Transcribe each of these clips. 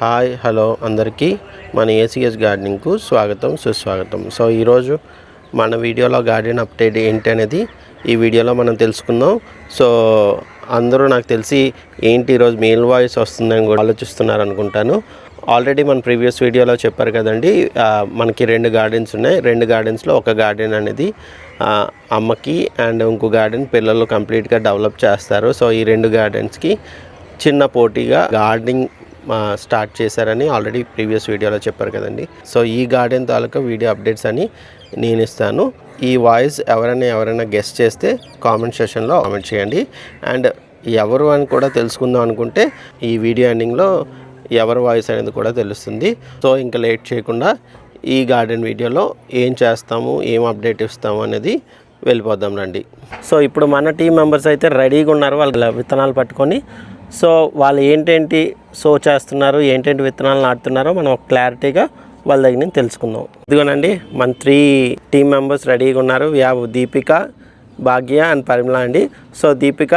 Hi hello అందరికీ మన ACS గార్డెనింగ్కు స్వాగతం సుస్వాగతం. సో ఈరోజు మన వీడియోలో గార్డెన్ అప్డేట్ ఏంటి అనేది ఈ వీడియోలో మనం తెలుసుకుందాం. సో అందరూ నాకు తెలిసి ఏంటి ఈరోజు మెయిల్ వాయిస్ వస్తుందని కూడా ఆలోచిస్తున్నారు అనుకుంటాను. ఆల్రెడీ మన ప్రీవియస్ వీడియోలో చెప్పారు కదండి, మనకి 2 గార్డెన్స్ ఉన్నాయి. 2 గార్డెన్స్లో ఒక గార్డెన్ అనేది అమ్మకి అండ్ ఇంకో గార్డెన్ పిల్లలు కంప్లీట్గా డెవలప్ చేస్తారు. సో ఈ 2 గార్డెన్స్కి చిన్న పోటీగా గార్డెనింగ్ స్టార్ట్ చేశారని ఆల్రెడీ ప్రీవియస్ వీడియోలో చెప్పారు కదండి. సో ఈ గార్డెన్ తాలూకా వీడియో అప్డేట్స్ అని నేను ఇస్తాను. ఈ వాయిస్ ఎవరైనా గెస్ట్ చేస్తే కామెంట్ సెషన్లో కామెంట్ చేయండి. అండ్ ఎవరు అని కూడా తెలుసుకుందాం అనుకుంటే ఈ వీడియో ఎండింగ్లో ఎవరి వాయిస్ అనేది కూడా తెలుస్తుంది. సో ఇంకా లేట్ చేయకుండా ఈ గార్డెన్ వీడియోలో ఏం చేస్తాము, ఏం అప్డేట్ ఇస్తాము అనేది వెళ్ళిపోదాం రండి. సో ఇప్పుడు మన టీం మెంబర్స్ అయితే రెడీగా ఉన్నారు. వాళ్ళ విత్తనాలు పట్టుకొని సో వాళ్ళు ఏంటేంటి సో చేస్తున్నారు, ఏంటేంటి విత్తనాలు నాటుతున్నారో మనం క్లారిటీగా వాళ్ళ దగ్గర నుంచి తెలుసుకుందాం. ఇదిగోనండి మన 3 టీం మెంబర్స్ రెడీగా ఉన్నారు. We have Deepika, Bhagya and Parimala అండి. సో దీపిక,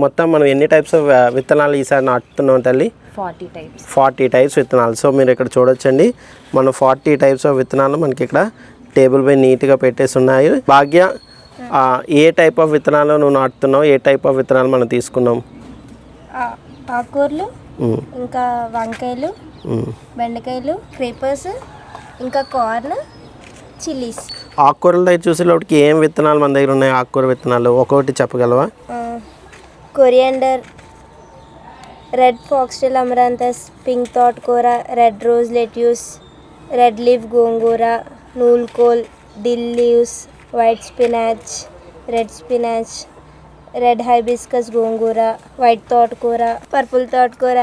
మొత్తం మనం ఎన్ని టైప్స్ ఆఫ్ విత్తనాలు ఈసారి నాటుతున్నాం తల్లి? 40 టైప్స్ విత్తనాలు. సో మీరు ఇక్కడ చూడొచ్చండి, మనం 40 టైప్స్ ఆఫ్ విత్తనాలు మనకి ఇక్కడ టేబుల్ పై నీట్గా పెట్టేసి ఉన్నాయి. భాగ్య, ఏ టైప్ ఆఫ్ విత్తనాలు నువ్వు నాటుతున్నావు? ఏ టైప్ ఆఫ్ విత్తనాలు మనం తీసుకున్నాం? ఆకుకూరలు, ఇంకా వంకాయలు, బెండకాయలు, క్రీపర్స్, ఇంకా కార్న్, చిల్లీస్. ఆకుకూరల దగ్గర చూసేలోటికి ఏం విత్తనాలు మన దగ్గర ఉన్నాయి? ఆకుకూర విత్తనాలు ఒక్కొక్కటి చెప్పగలవా? Coriander, red foxtail amaranthus, pink thotakura, red rose lettuce, red leaf gongura, knolkhol, dill leaves, white spinach, red spinach, red hibiscus gongura, white thotakura, purple thotakura,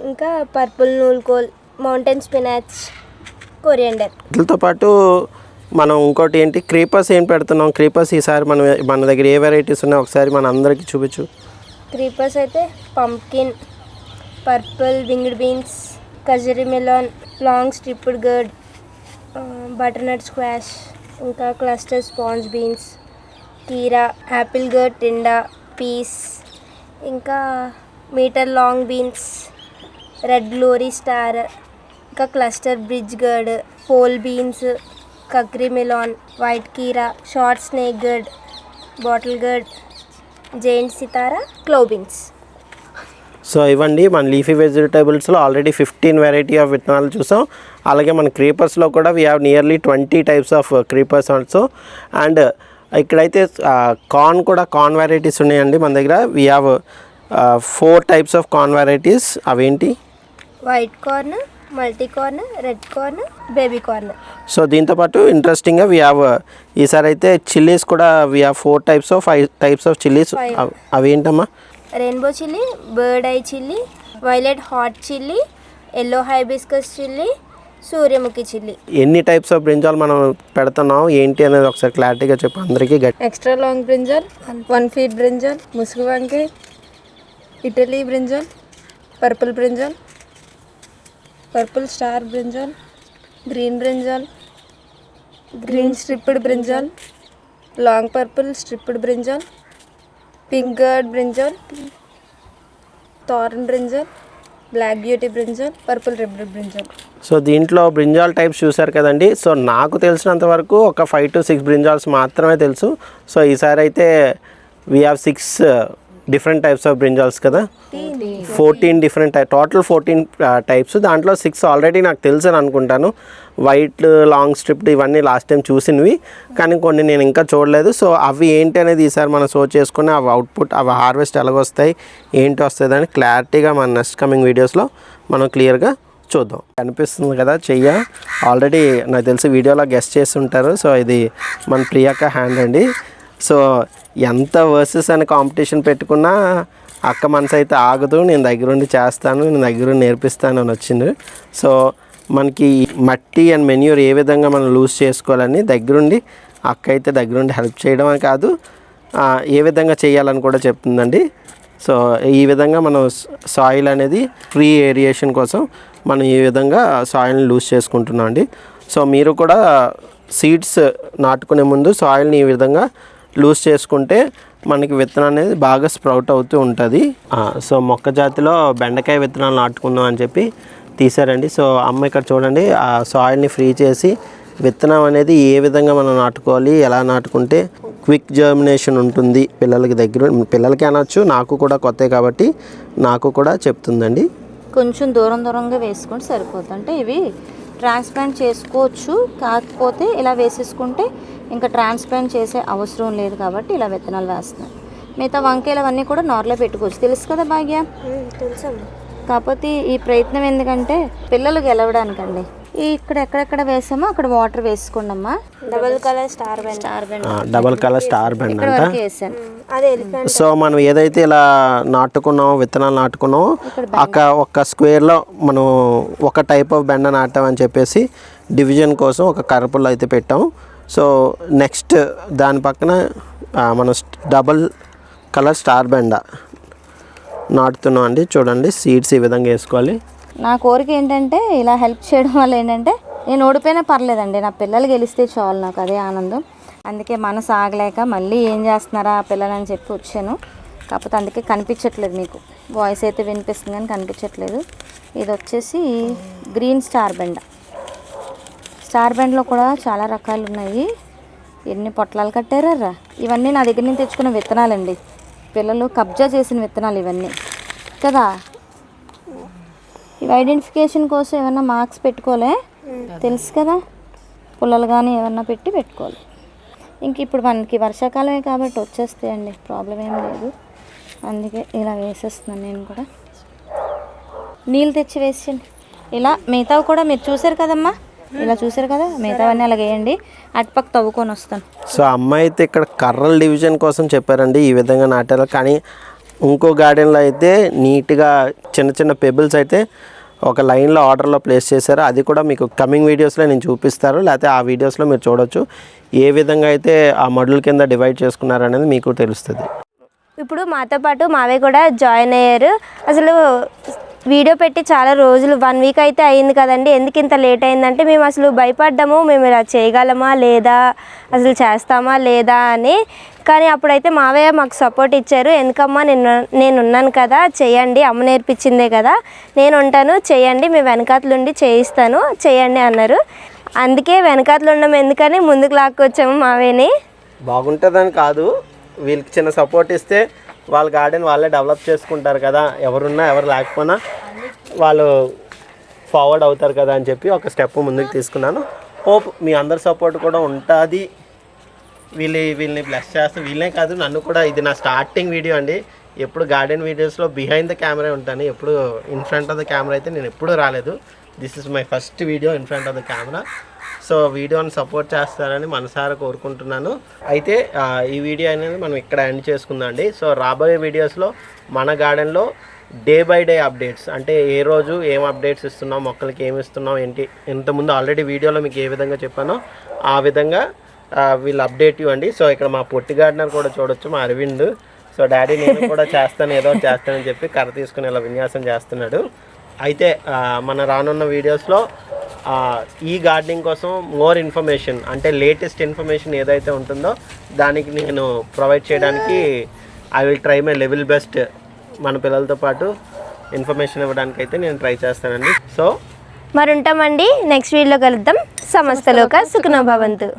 ఇంకా purple knolkhol, mountain spinach, coriander. వీటితో పాటు మనం ఇంకోటి ఏంటి, క్రీపర్స్ ఏం పెడుతున్నాం? క్రీపర్స్ ఈసారి మన దగ్గర ఏ వెరైటీస్ ఉన్నాయో ఒకసారి మన అందరికీ చూపించు. క్రీపర్స్ అయితే pumpkin, purple winged beans, Kajari melon, long striped gourd, butternut squash, ఇంకా క్లస్టర్ స్పాంజ్ బీన్స్, కీరా, యాపిల్ గర్డ్, టిండా, పీస్, ఇంకా metre long beans, red glory star, ఇంకా cluster bridge gourd, pole beans, కక్రీ మెలాన్, వైట్ కీరా, short snake gourd, bottle gourd, giant Sitara, క్లో beans. So ఇవ్వండి మన లీఫీ వెజిటేబుల్స్లో ఆల్రెడీ 15 వెరైటీ ఆఫ్ విత్తనాలు చూసాం. అలాగే మన క్రీపర్స్లో కూడా we have nearly 20 types of creepers also. And ఇక్కడైతే కార్న్ వెరైటీస్ ఉన్నాయండి మన దగ్గర. We have 4 types of corn varieties. అవేంటి? White corn, multi corn, red corn, baby corn. So దీంతోపాటు ఇంట్రెస్టింగ్గా వీ హ్యావ్ ఈసారి అయితే చిల్లీస్ కూడా we have 4 types of 5 types of chillies. అవేంటమ్మా? Rainbow chilli, bird eye chilli, violet hot chilli, yellow hibiscus chilli, Suryamukhi chilli. ఎన్ని types of brinjal మనం పెడుతున్నాం ఏంటి అనేది ఒకసారి క్లారిటీగా చెప్పు అందరికీ. Extra long brinjal, 1 feet brinjal, ముసుగు వంకాయ, Italy brinjal, purple brinjal, purple star brinjal, green brinjal, green striped brinjal, long purple striped brinjal, pink gourd brinjal, thorn brinjal, black beauty brinjal, purple ribbon brinjal. So దీంట్లో brinjal types చూసారు కదండి. So నాకు తెలిసినంత వరకు ఒక 5 to 6 brinjals మాత్రమే తెలుసు. So ఈసారి అయితే we have 6 different types of brinjals కదా. 14 డిఫరెంట్ టోటల్ 14 టైప్స్. దాంట్లో 6 ఆల్రెడీ నాకు తెలుసు అని అనుకుంటాను. వైట్, లాంగ్ స్ట్రిప్డ్ ఇవన్నీ లాస్ట్ టైం చూసినవి, కానీ కొన్ని నేను ఇంకా చూడలేదు. సో అవి ఏంటి అనేది ఈసారి మనం సోచ్ చేసుకుని అవి అవుట్పుట్, అవి హార్వెస్ట్ ఎలాగొస్తాయి, ఏంటి వస్తుంది అని క్లారిటీగా మన నెక్స్ట్ కమింగ్ వీడియోస్లో మనం క్లియర్గా చూద్దాం. కనిపిస్తుంది కదా చెయ్య, ఆల్రెడీ నాకు తెలిసి వీడియోలో గెస్ట్ చేసి ఉంటారు. సో ఇది మన ప్రియాక హ్యాండ్ అండి. సో ఎంత వర్సెస్ అని కాంపిటీషన్ పెట్టుకున్నా అక్క మనసు అయితే ఆగదు. నేను దగ్గరుండి చేస్తాను, నేను దగ్గరుండి నేర్పిస్తాను అని వచ్చింది. సో మనకి మట్టి అండ్ మెన్యూర్ ఏ విధంగా మనం లూజ్ చేసుకోవాలని దగ్గరుండి అక్క అయితే దగ్గరుండి హెల్ప్ చేయడమే కాదు, ఏ విధంగా చేయాలని కూడా చెప్తుందండి. సో ఈ విధంగా మనం సాయిల్ అనేది ఫ్రీ ఏరియేషన్ కోసం మనం ఈ విధంగా సాయిల్ని లూజ్ చేసుకుంటున్నాం అండి. సో మీరు కూడా సీడ్స్ నాటుకునే ముందు సాయిల్ని ఈ విధంగా లూజ్ చేసుకుంటే మనకి విత్తనం అనేది బాగా స్ప్రౌట్ అవుతూ ఉంటుంది. సో మొక్క జాతిలో బెండకాయ విత్తనాలు నాటుకుందాం అని చెప్పి తీసారండి. సో అమ్మ ఇక్కడ చూడండి ఆ సాయిల్ని ఫ్రీ చేసి విత్తనం అనేది ఏ విధంగా మనం నాటుకోవాలి, ఎలా నాటుకుంటే క్విక్ జర్మినేషన్ ఉంటుంది పిల్లలకి అనొచ్చు, నాకు కూడా కొత్త కాబట్టి నాకు కూడా చెప్తుందండి. కొంచెం దూరంగా వేసుకుంటే సరిపోతుంది. అంటే ఇవి ట్రాన్స్ప్లాంట్ చేసుకోవచ్చు, కాకపోతే ఇలా వేసేసుకుంటే ఇంకా ట్రాన్స్ప్లాంట్ చేసే అవసరం లేదు కాబట్టి ఇలా విత్తనాలు వేస్తున్నాయి. మిగతా వంకాయలు అవన్నీ కూడా నార్లో పెట్టుకోవచ్చు, తెలుసు కదా భాగ్య. తెలుసండి. కాకపోతే ఈ ప్రయత్నం ఎందుకంటే పిల్లలు గెలవడానికండి. ఇక్కడ ఎక్కడెక్కడ వేసామో అక్కడ వాటర్ వేసుకోండి అమ్మా. డబల్ కలర్ స్టార్ బెండ్ వరకు వేసాను. అదే సో మనం ఏదైతే ఇలా నాటుకున్నామో విత్తనాలు నాటుకున్నామో ఒక స్క్వేర్లో మనం ఒక టైప్ ఆఫ్ బెండ నాటామని చెప్పేసి డివిజన్ కోసం ఒక కర్రపుల్ల అయితే పెట్టాం. సో నెక్స్ట్ దాని పక్కన మనం డబల్ కలర్ స్టార్ బెండ నాటుతున్నాం అండి. చూడండి సీడ్స్ ఈ విధంగా వేసుకోవాలి. నా కోరిక ఏంటంటే ఇలా హెల్ప్ చేయడం వల్ల ఏంటంటే నేను ఓడిపోయినా పర్లేదండి, నా పిల్లలు గెలిస్తే చాలు, నాకు అదే ఆనందం. అందుకే మనసు ఆగలేక మళ్ళీ ఏం చేస్తున్నారా ఆ పిల్లలు అని చెప్పి వచ్చాను. కాకపోతే అందుకే కనిపించట్లేదు, మీకు వాయిస్ అయితే వినిపిస్తుంది కానీ కనిపించట్లేదు. ఇది వచ్చేసి గ్రీన్ స్టార్ బెండ్లో కూడా చాలా రకాలు ఉన్నాయి. ఎన్ని పొట్లాలు కట్టారా. ఇవన్నీ నా దగ్గర నుంచి తెచ్చుకున్న విత్తనాలండి, పిల్లలు కబ్జా చేసిన విత్తనాలు ఇవన్నీ కదా. ఇవి ఐడెంటిఫికేషన్ కోసం ఏమన్నా మార్క్స్ పెట్టుకోలే, తెలుసు కదా, పుల్లలు కానీ ఏమన్నా పెట్టుకోవాలి. ఇంక ఇప్పుడు మనకి వర్షాకాలమే కాబట్టి వచ్చేస్తాయండి, ప్రాబ్లం ఏం లేదు. అందుకే ఇలా వేసేస్తున్నాను నేను కూడా. నీళ్ళు తెచ్చి వేసేయండి. ఇలా మిగతావి కూడా మీరు చూసారు కదమ్మా, ఇలా చూసారు కదా, మిగతావన్నీ అలాగ వేయండి. అటుపక్క తవ్వుకొని వస్తాను. సో అమ్మాయి అయితే ఇక్కడ కర్రల డివిజన్ కోసం చెప్పారండి, ఈ విధంగా నాటారు. కానీ ఇంకో గార్డెన్లో అయితే నీట్గా చిన్న పెబుల్స్ అయితే ఒక లైన్లో ఆర్డర్లో ప్లేస్ చేశారు. అది కూడా మీకు కమింగ్ వీడియోస్లో నేను చూపిస్తారు, లేకపోతే ఆ వీడియోస్లో మీరు చూడొచ్చు ఏ విధంగా అయితే ఆ మడుల కింద డివైడ్ చేసుకున్నారు అనేది మీకు తెలుస్తుంది. ఇప్పుడు మాతో పాటు మావే కూడా జాయిన్ అయ్యారు. అసలు వీడియో పెట్టి చాలా రోజులు 1 వీక్ అయితే అయింది కదండి. ఎందుకు ఇంత లేట్ అయిందంటే మేము అసలు భయపడ్డాము, మేము ఇలా చేయగలమా లేదా, అసలు చేస్తామా లేదా అని. కానీ అప్పుడైతే మావయ్య మాకు సపోర్ట్ ఇచ్చారు. ఎందుకమ్మా నేను ఉన్నాను కదా, చేయండి, అమ్మ నేర్పించిందే కదా, నేను ఉంటాను, చేయండి, మేము వెనకాతలుండి చేయిస్తాను, చేయండి అన్నారు. అందుకే వెనకాతలు ఉండడం ఎందుకని ముందుకు లాక్కొచ్చాము మావేని. బాగుంటుందని కాదు, వీళ్ళకి చిన్న సపోర్ట్ ఇస్తే వాళ్ళ గార్డెన్ వాళ్ళే డెవలప్ చేసుకుంటారు కదా, ఎవరున్నా ఎవరు లేకపోయినా వాళ్ళు ఫార్వర్డ్ అవుతారు కదా అని చెప్పి ఒక స్టెప్ ముందుకు తీసుకున్నాను. హోప్ మీ అందరి సపోర్ట్ కూడా ఉంటుంది. వీళ్ళని బ్లెస్ చేస్తే, వీళ్ళనే కాదు నన్ను కూడా. ఇది నా స్టార్టింగ్ వీడియో అండి. ఎప్పుడు గార్డెన్ వీడియోస్లో బిహైండ్ ద కెమెరా ఉంటాను, ఎప్పుడు in front of the camera అయితే నేను ఎప్పుడూ రాలేదు. This is my first video in front of the camera. So వీడియోని సపోర్ట్ చేస్తారని మనసారా కోరుకుంటున్నాను. అయితే ఈ వీడియో అనేది మనం ఇక్కడ ఎండ్ చేసుకుందాం అండి. సో రాబోయే వీడియోస్లో మన గార్డెన్లో డే బై డే అప్డేట్స్, అంటే ఏ రోజు ఏం అప్డేట్స్ ఇస్తున్నాం, మొక్కలకి ఏమి ఇస్తున్నాం ఏంటి, ఇంతకుముందు ఆల్రెడీ వీడియోలో మీకు ఏ విధంగా చెప్పానో ఆ విధంగా వీళ్ళు అప్డేట్ ఇవ్వండి. సో ఇక్కడ మా పొట్టి గార్డెనర్ కూడా చూడొచ్చు, మా అరవింద్. సో డాడీ నేను కూడా చేస్తాను, ఏదో చేస్తానని చెప్పి కర్ర తీసుకుని ఇలా విన్యాసం చేస్తున్నాడు. అయితే మన రానున్న వీడియోస్లో ఈ గార్డెనింగ్ కోసం మోర్ ఇన్ఫర్మేషన్, అంటే లేటెస్ట్ ఇన్ఫర్మేషన్ ఏదైతే ఉంటుందో దానికి నేను ప్రొవైడ్ చేయడానికి I will try my level best. మన పిల్లలతో పాటు ఇన్ఫర్మేషన్ ఇవ్వడానికి అయితే నేను ట్రై చేస్తానండి. సో మరి ఉంటామండి, నెక్స్ట్ వీడియోలో కలుద్దాం. సమస్తలోక సుఖినో భవంతు.